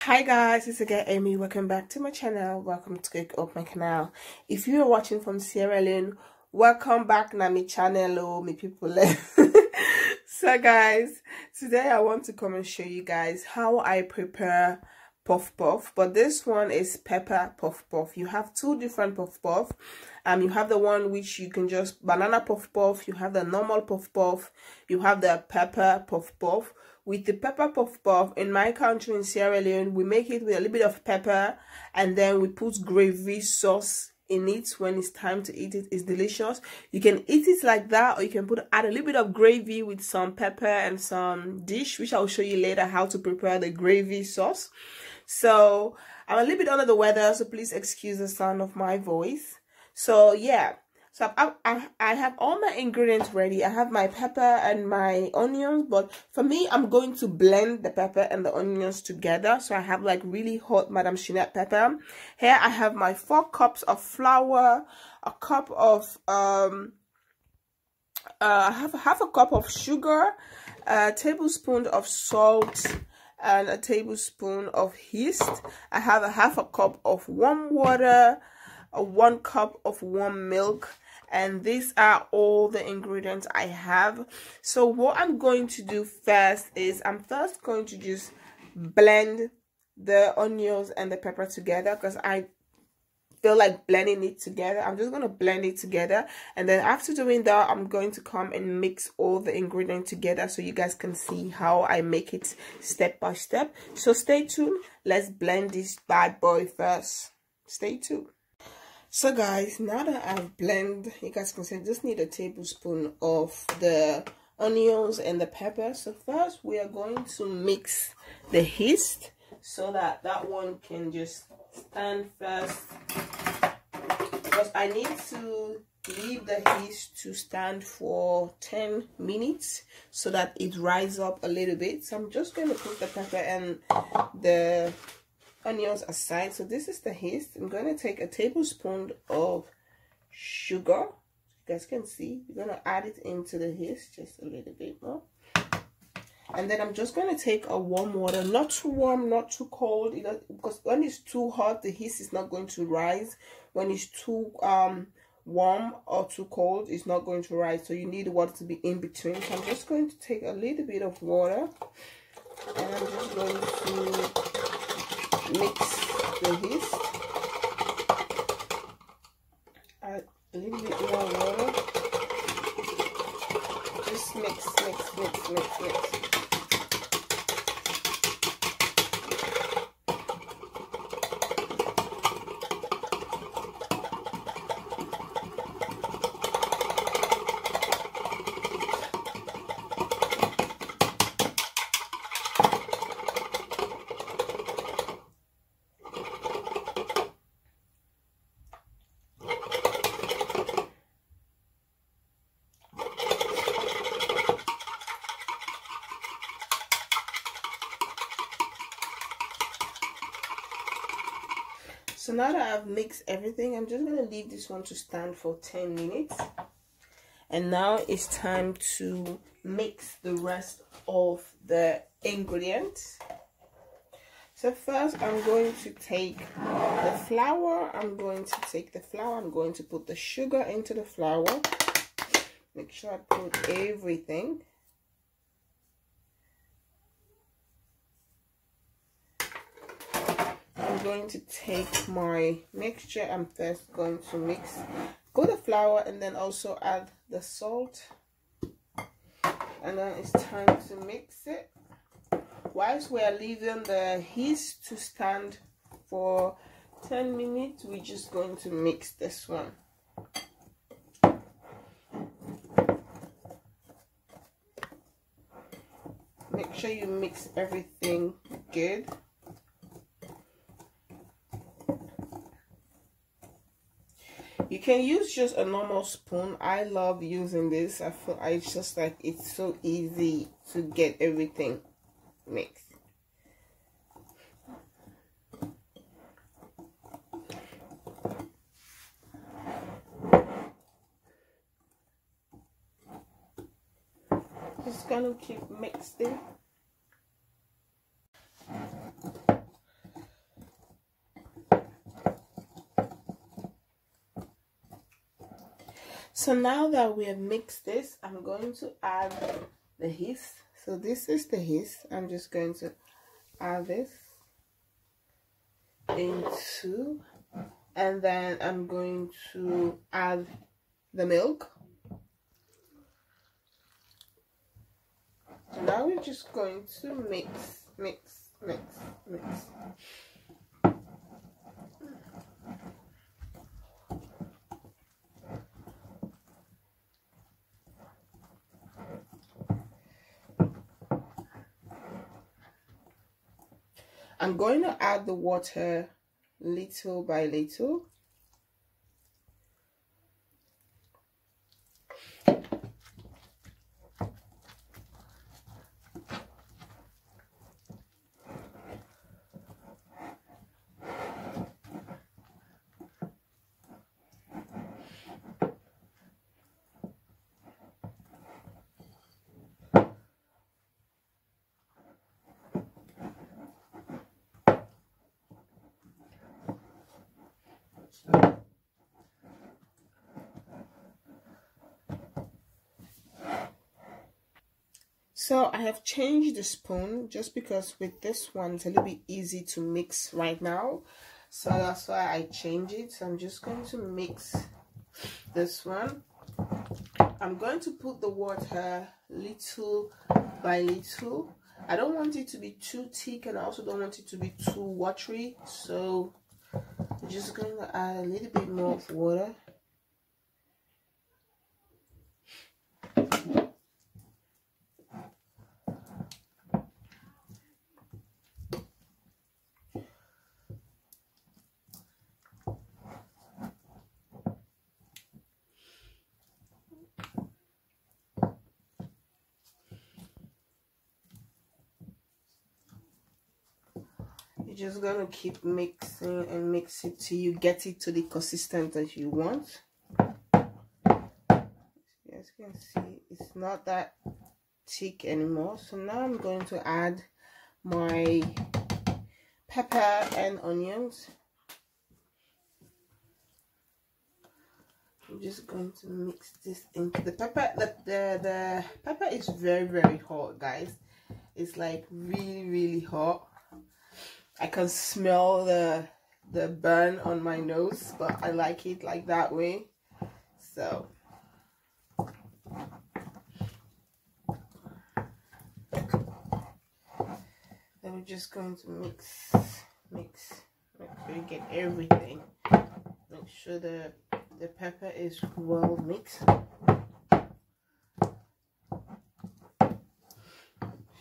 Hi guys, it's again Amy. Welcome back to my channel. Welcome to Cook Up my canal. If you are watching from Sierra Leone, welcome back na my channel. Oh, me people. So guys, today I want to come and show you guys how I prepare puff puff, but this one is pepper puff puff. You have two different puff puff. You have the one which you can just banana puff puff, you have the normal puff puff, you have the pepper puff puff. With the pepper puff puff, in my country in Sierra Leone, we make it with a little bit of pepper and then we put gravy sauce in it. When it's time to eat it, it's delicious. You can eat it like that, or you can add a little bit of gravy with some pepper and some dish, which I'll show you later how to prepare the gravy sauce. So I'm a little bit under the weather, so please excuse the sound of my voice. So yeah, so I have all my ingredients ready. I have my pepper and my onions, but for me, I'm going to blend the pepper and the onions together. So I have like really hot Madame Chinette pepper. Here I have my 4 cups of flour, a cup of I have half a cup of sugar, a tablespoon of salt, and a tablespoon of yeast. I have a half a cup of warm water, 1 cup of warm milk, and these are all the ingredients I have. So what I'm going to do first is I'm first going to just blend the onions and the pepper together, because I feel like blending it together. I'm just going to blend it together, and then after doing that, I'm going to come and mix all the ingredients together so you guys can see how I make it step by step. So stay tuned. Let's blend this bad boy first. Stay tuned. So guys, now that I've blended, you guys can see I just need a tablespoon of the onions and the pepper. So first we are going to mix the yeast so that that one can just stand first, because I need to leave the yeast to stand for 10 minutes so that it rises up a little bit. So I'm just going to put the pepper and the onions aside. So this is the yeast. I'm going to take a tablespoon of sugar. You guys can see, you're going to add it into the yeast just a little bit more, and then I'm just going to take a warm water, not too warm, not too cold, because when it's too hot, the yeast is not going to rise. When it's too warm or too cold, it's not going to rise. So you need the water to be in between. So I'm just going to take a little bit of water, and I'm just going to mix the yeast. Add a little bit more water. Just mix. So now that I've mixed everything, I'm just going to leave this one to stand for 10 minutes. And now it's time to mix the rest of the ingredients. So first I'm going to take the flour. I'm going to put the sugar into the flour. Make sure I put everything. I'm going to take my mixture. I'm first going to mix the flour and then also add the salt, and then it's time to mix it. Whilst we are leaving the yeast to stand for 10 minutes, we're just going to mix this one. Make sure you mix everything good. You can use just a normal spoon. I love using this. I feel it's just like it's so easy to get everything mixed. Just gonna keep mixing. So now that we have mixed this, I'm going to add the yeast. So this is the yeast. I'm just going to add this into, and then I'm going to add the milk. So now we're just going to mix. I'm going to add the water little by little. So I have changed the spoon just because with this one it's a little bit easy to mix right now. So that's why I changed it. So I'm just going to mix this one. I'm going to put the water little by little. I don't want it to be too thick and I also don't want it to be too watery. So I'm just going to add a little bit more of water. You're just gonna keep mixing and mix it till you get it to the consistency that you want. As you guys can see, it's not that thick anymore. So now I'm going to add my pepper and onions. I'm just going to mix this into the pepper. The pepper is very hot, guys. It's like really hot. I can smell the burn on my nose, but I like it like that way. So then we're just going to mix, make sure you get everything. Make sure the pepper is well mixed.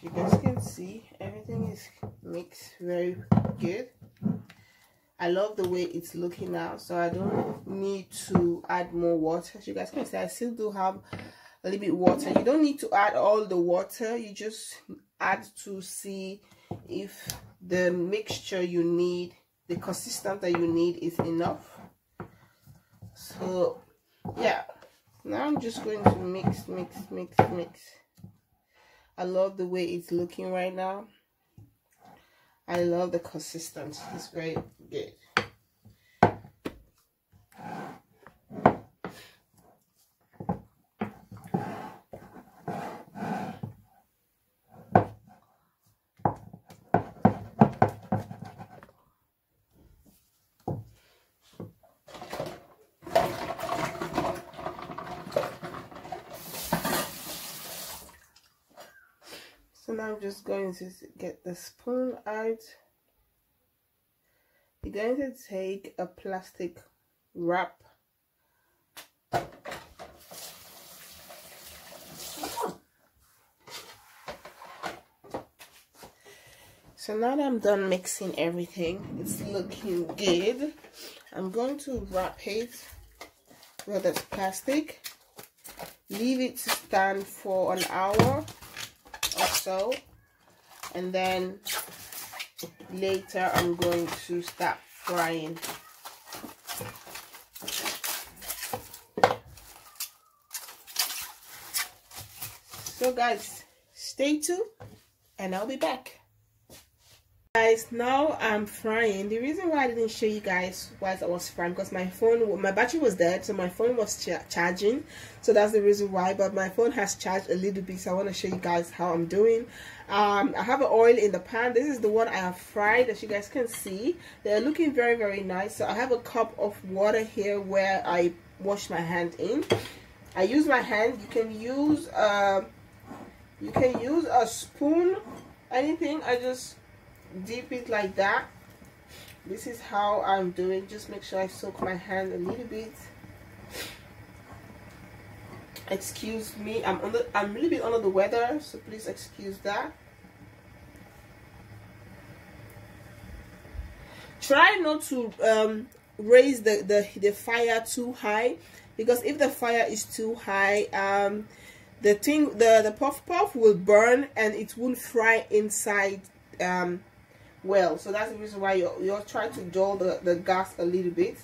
You guys can see everything is mixed very good. I love the way it's looking now, so I don't need to add more water. As you guys can see, I still do have a little bit water. You don't need to add all the water, you just add to see if the mixture you need, the consistency that you need is enough. So yeah, now I'm just going to mix. I love the way it's looking right now. I love the consistency. It's very good. So now I'm just going to get the spoon out. You're going to take a plastic wrap. So now that I'm done mixing everything, it's looking good. I'm going to wrap it with this plastic. Leave it to stand for an hour or so, and then later I'm going to start frying. So guys, stay tuned and I'll be back. Guys, now I'm frying. The reason why I didn't show you guys whilst I was frying, because my battery was dead, so my phone was charging, so that's the reason why. But my phone has charged a little bit, so I want to show you guys how I'm doing. I have an oil in the pan. This is the one I have fried. As you guys can see, they're looking very, very nice. So I have a cup of water here where I wash my hand in. I use my hand. You can use a spoon, anything. I just dip it like that. This is how I'm doing. Just make sure I soak my hand a little bit. Excuse me, I'm a little bit under the weather, so please excuse that. Try not to raise the fire too high, because if the fire is too high, the puff will burn and it will fry inside well. So that's the reason why you're trying to dull the gas a little bit.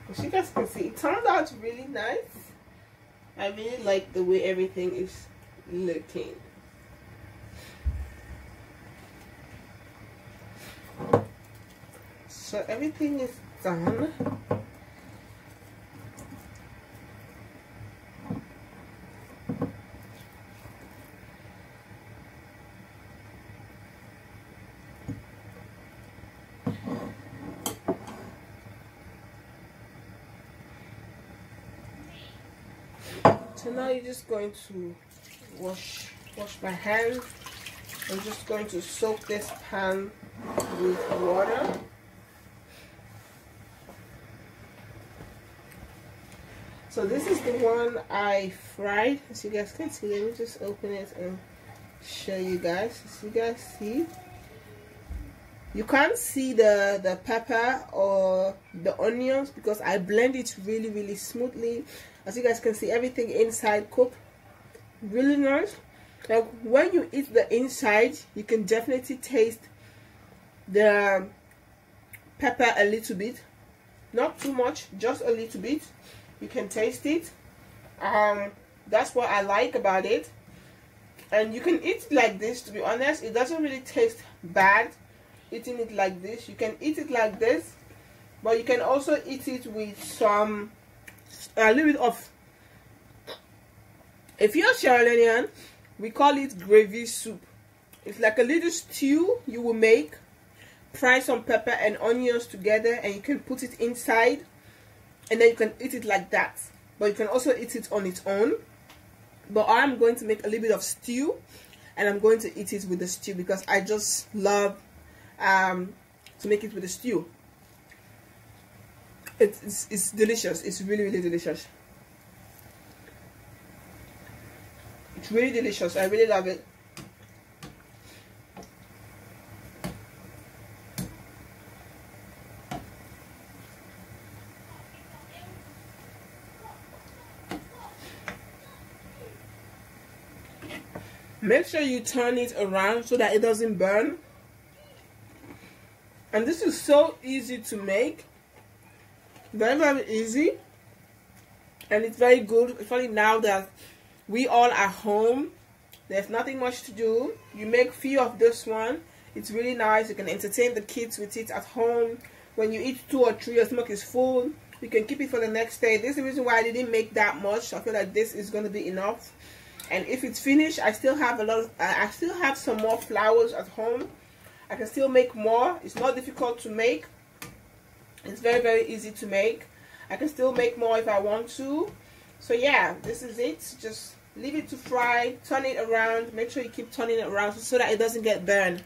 As you guys can see, it turned out really nice. I really like the way everything is looking. So everything is done. So now you're just going to wash my hands. I'm just going to soak this pan with water. So this is the one I fried. As you guys can see, let me just open it and show you guys. As you guys see, you can't see the pepper or the onions because I blend it really, really smoothly. As you guys can see, everything inside cooked really nice. Like when you eat the inside, you can definitely taste the pepper a little bit, not too much, just a little bit. You can taste it. That's what I like about it. And you can eat it like this. To be honest, it doesn't really taste bad eating it like this. You can eat it like this, but you can also eat it with a little bit of, if you're Sierra Leonean, we call it gravy soup. It's like a little stew you will make, fry some pepper and onions together, and you can put it inside, and then you can eat it like that. But you can also eat it on its own. But I'm going to make a little bit of stew, and I'm going to eat it with the stew because I just love to make it with the stew. It's delicious. It's really, really delicious. It's really delicious. I really love it. Make sure you turn it around so that it doesn't burn. And this is so easy to make. Very, very easy. And it's very good, especially now that we all are home. There's nothing much to do. You make few of this one. It's really nice. You can entertain the kids with it at home. When you eat 2 or 3, your stomach is full. You can keep it for the next day. This is the reason why I didn't make that much. I feel like this is going to be enough. And if it's finished, I still have I still have some more flowers at home. I can still make more. It's not difficult to make. It's very, very easy to make. I can still make more if I want to. So yeah, this is it. Just leave it to fry, turn it around. Make sure you keep turning it around so that it doesn't get burned.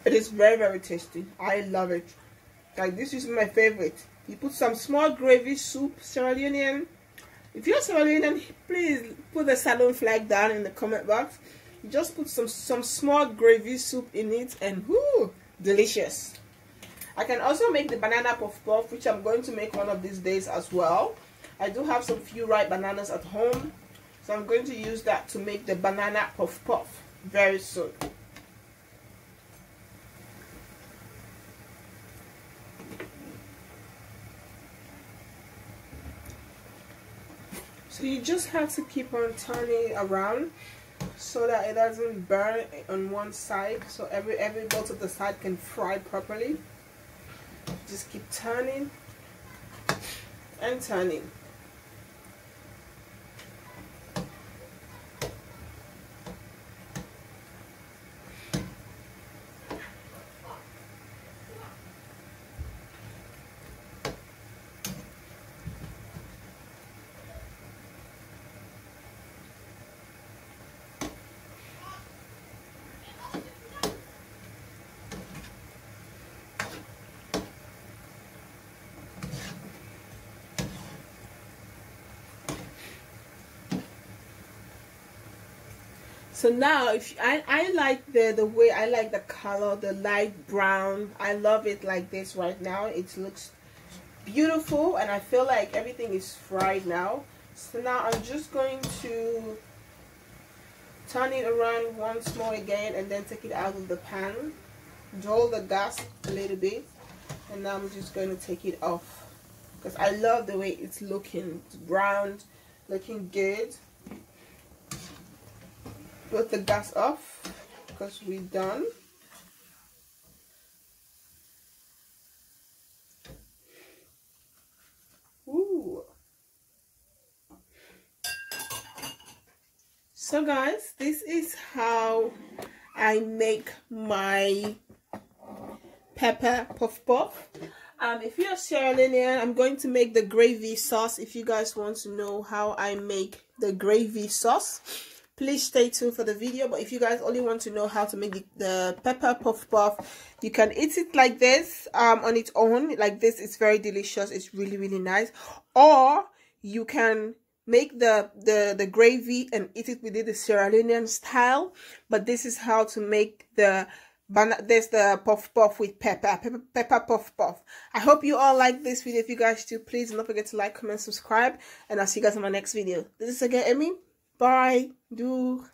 It is very, very tasty. I love it. Like, this is my favorite. You put some small gravy soup, Sierra Leonean. If you're Sierra Leonean, please put the salon flag down in the comment box. You just put some small gravy soup in it, and whoo, delicious. I can also make the banana puff puff, which I'm going to make one of these days as well. I do have some few ripe bananas at home, so I'm going to use that to make the banana puff puff very soon. So you just have to keep on turning around so that it doesn't burn on one side, so every both of the side can fry properly. Just keep turning and turning. So now, if I like the way I like the color, the light brown. I love it like this right now. It looks beautiful, and I feel like everything is fried now. So now I'm just going to turn it around once more again, and then take it out of the pan. Dull the gas a little bit, and now I'm just going to take it off because I love the way it's looking. It's brown, looking good. Put the gas off because we're done. Ooh. So guys, this is how I make my pepper puff puff. If you're Sierra Leonean, I'm going to make the gravy sauce. If you guys want to know how I make the gravy sauce, please stay tuned for the video. But if you guys only want to know how to make the pepper puff puff, you can eat it like this on its own. Like this, it's very delicious. It's really, really nice. Or you can make the gravy and eat it within the Sierra Leonean style. But this is how to make the puff puff with pepper puff puff. I hope you all like this video. If you guys do, please don't forget to like, comment, subscribe, and I'll see you guys in my next video. This is again Amy. Bye. Doeg.